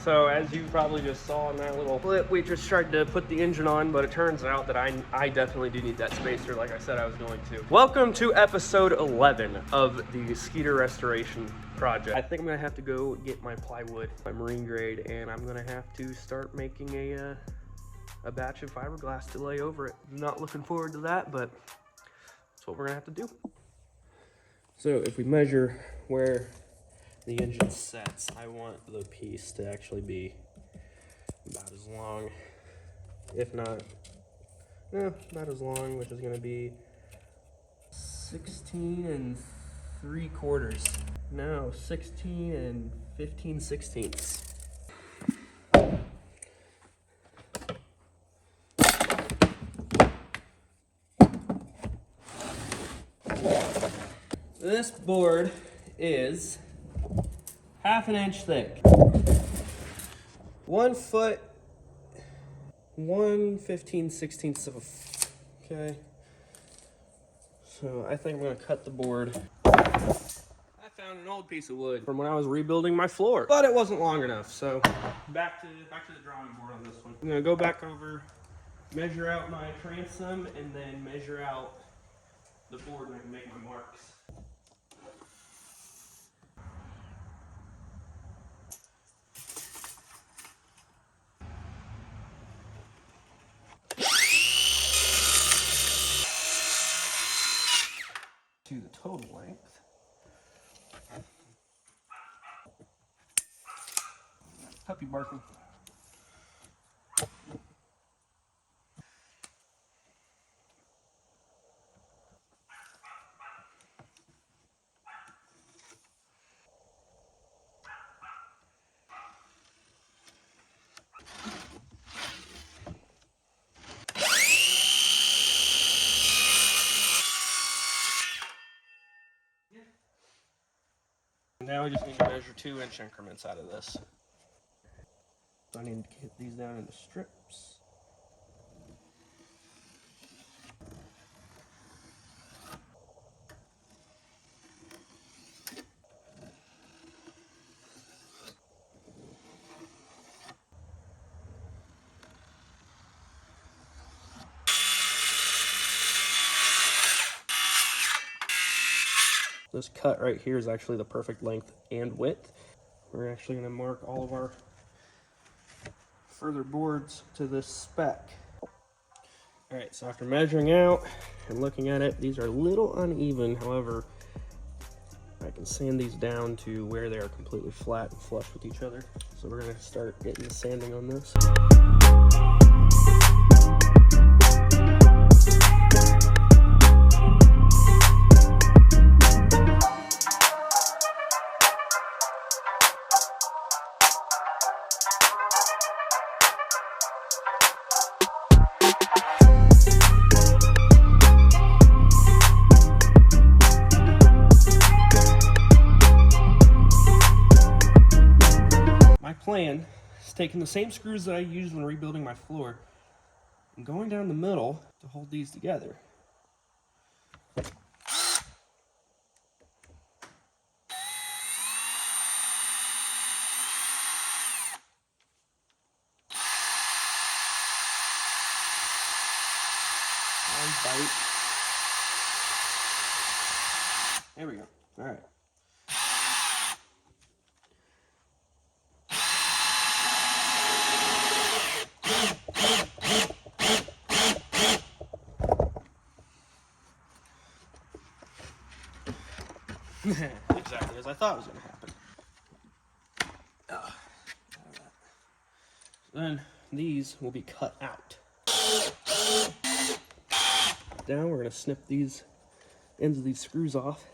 So as you probably just saw in that little clip, we just tried to put the engine on, but it turns out that I definitely do need that spacer like I said I was going to. Welcome to episode 11 of the Skeeter Restoration project. I think I'm gonna have to go get my plywood, my marine grade, and I'm gonna have to start making a batch of fiberglass to lay over it. I'm not looking forward to that, but that's what we're gonna have to do. So if we measure where the engine sets, I want the piece to actually be about as long, if not, no, not as long, which is going to be 16 3/4. No, 16 15/16. This board is 1/2 inch thick. 1 foot, 1 15/16 of a, okay. So I think I'm gonna cut the board. I found an old piece of wood from when I was rebuilding my floor, but it wasn't long enough. So back to the drawing board on this one. I'm gonna go back over, measure out my transom, and then measure out the board, and I can make my marks. To the total length. Puppy barking. Now I just need to measure 2-inch increments out of this. So I need to get these down into strips. This cut right here is actually the perfect length and width. We're actually going to mark all of our further boards to this spec. All right, so after measuring out and looking at it, these are a little uneven. However, I can sand these down to where they are completely flat and flush with each other. So we're going to start getting the sanding on this. Plan is taking the same screws that I used when rebuilding my floor and going down the middle to hold these together. One bite. There we go. All right. Exactly as I thought was going to happen. Then these will be cut out. Now we're going to snip these ends of these screws off,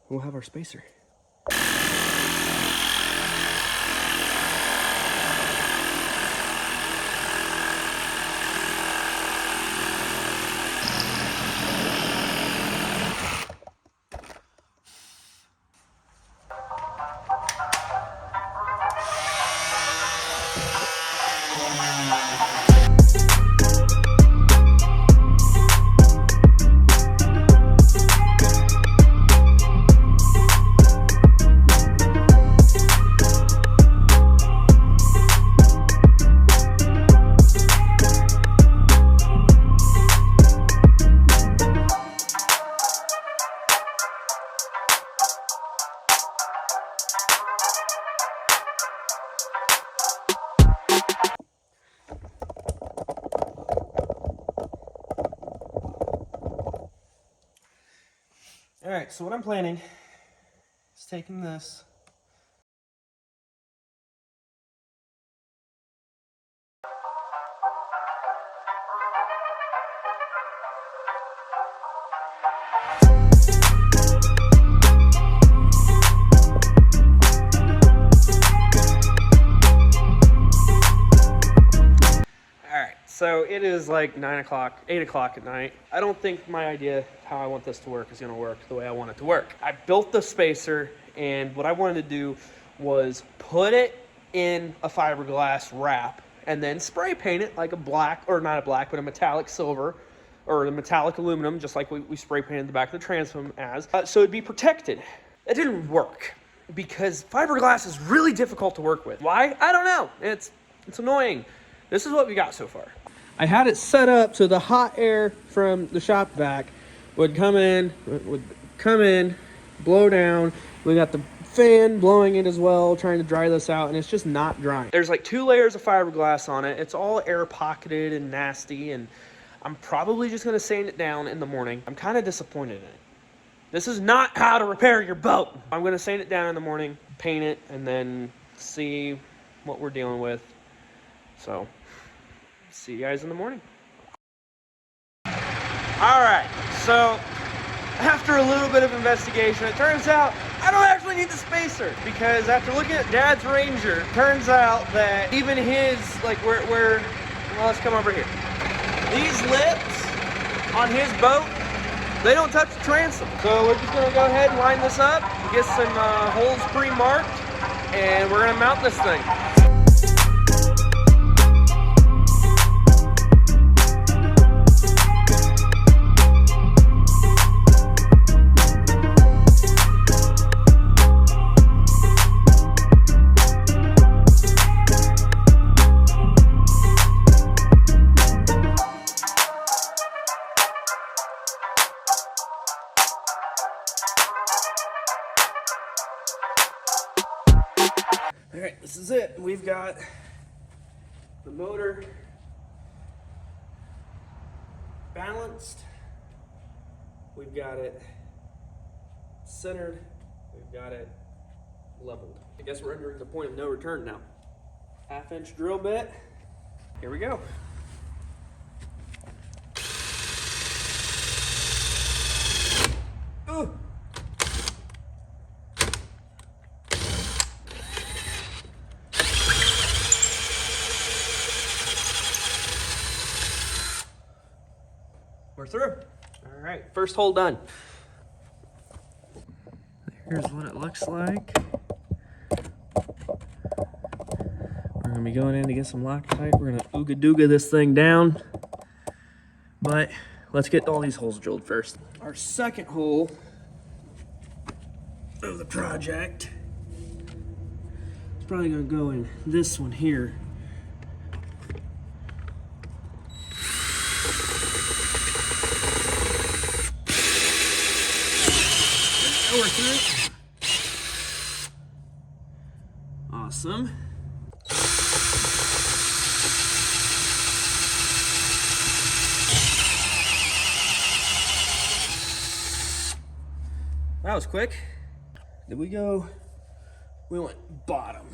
and we'll have our spacer. All right, so what I'm planning is taking this. So it is like 9 o'clock, 8 o'clock at night. I don't think my idea how I want this to work is gonna work the way I want it to work. I built the spacer, and what I wanted to do was put it in a fiberglass wrap and then spray paint it like a black, or not a black, but a metallic silver, or a metallic aluminum, just like we spray painted the back of the transom as, so it'd be protected. It didn't work because fiberglass is really difficult to work with. Why? I don't know. It's annoying. This is what we got so far. I had it set up so the hot air from the shop vac would come in, blow down. We got the fan blowing it as well, trying to dry this out, and it's just not drying. There's like 2 layers of fiberglass on it. It's all air pocketed and nasty, and I'm probably just gonna sand it down in the morning. I'm kind of disappointed in it. This is not how to repair your boat. I'm gonna sand it down in the morning, paint it, and then see what we're dealing with. So, see you guys in the morning. All right, so after a little bit of investigation, it turns out I don't actually need the spacer, because after looking at Dad's Ranger, it turns out that even his, like well, let's come over here. These lips on his boat, they don't touch the transom. So we're just gonna go ahead and line this up, get some holes pre-marked, and we're gonna mount this thing. All right, this is it. We've got the motor balanced. We've got it centered. We've got it leveled. I guess we're entering the point of no return now. 1/2-inch drill bit. Here we go. Ooh. We're through. All right, first hole done. Here's what it looks like. We're gonna be going in to get some Loctite. We're gonna ooga dooga this thing down. But let's get all these holes drilled first. Our second hole of the project is probably gonna go in this one here. We're through. Awesome. That was quick. Did we go? We went bottom.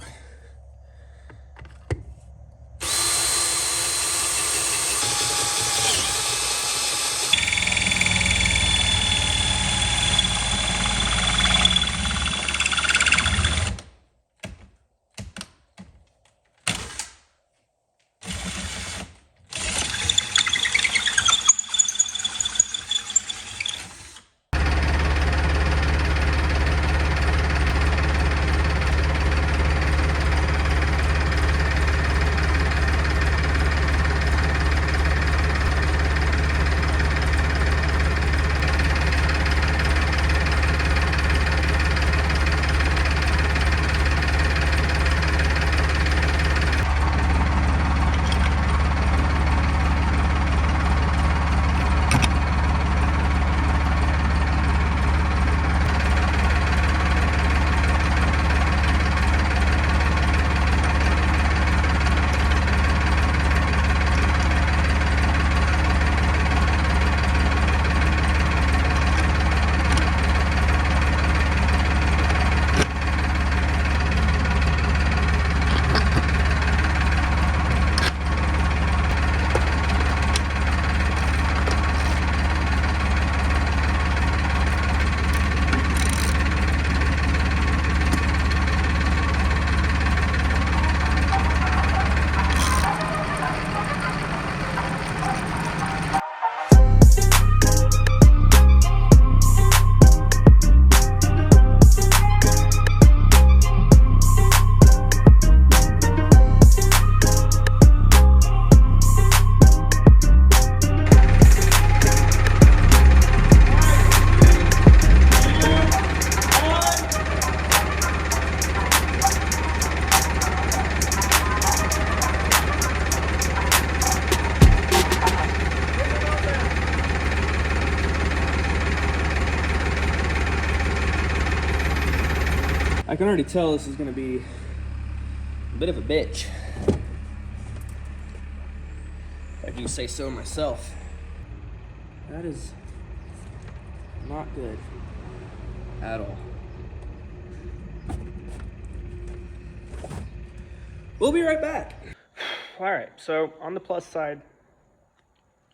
can already tell this is going to be a bit of a bitch, if I do say so myself. That is not good at all. We'll be right back. All right, so on the plus side,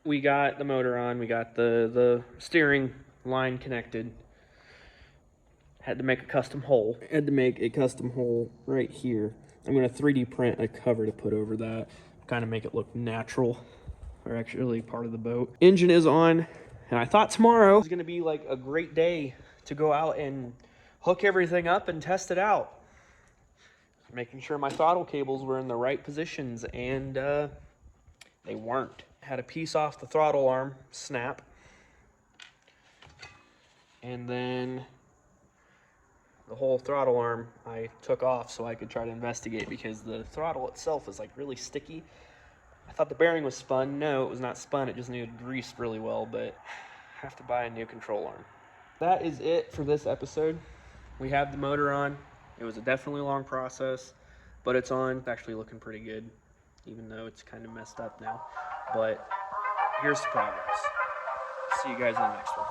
we got the motor on, we got the steering line connected. Had to make a custom hole. Had to make a custom hole right here. I'm gonna 3D print a cover to put over that, kind of make it look natural, or actually part of the boat. Engine is on, and I thought tomorrow was gonna be like a great day to go out and hook everything up and test it out. Making sure my throttle cables were in the right positions, and they weren't. Had a piece off the throttle arm snap, and then the whole throttle arm I took off so I could try to investigate, because the throttle itself is like really sticky. I thought the bearing was spun. No, it was not spun. It just needed greased really well, but I have to buy a new control arm. That is it for this episode. We have the motor on. It was a definitely long process, but it's on. It's actually looking pretty good, even though it's kind of messed up now. But here's the progress. See you guys in the next one.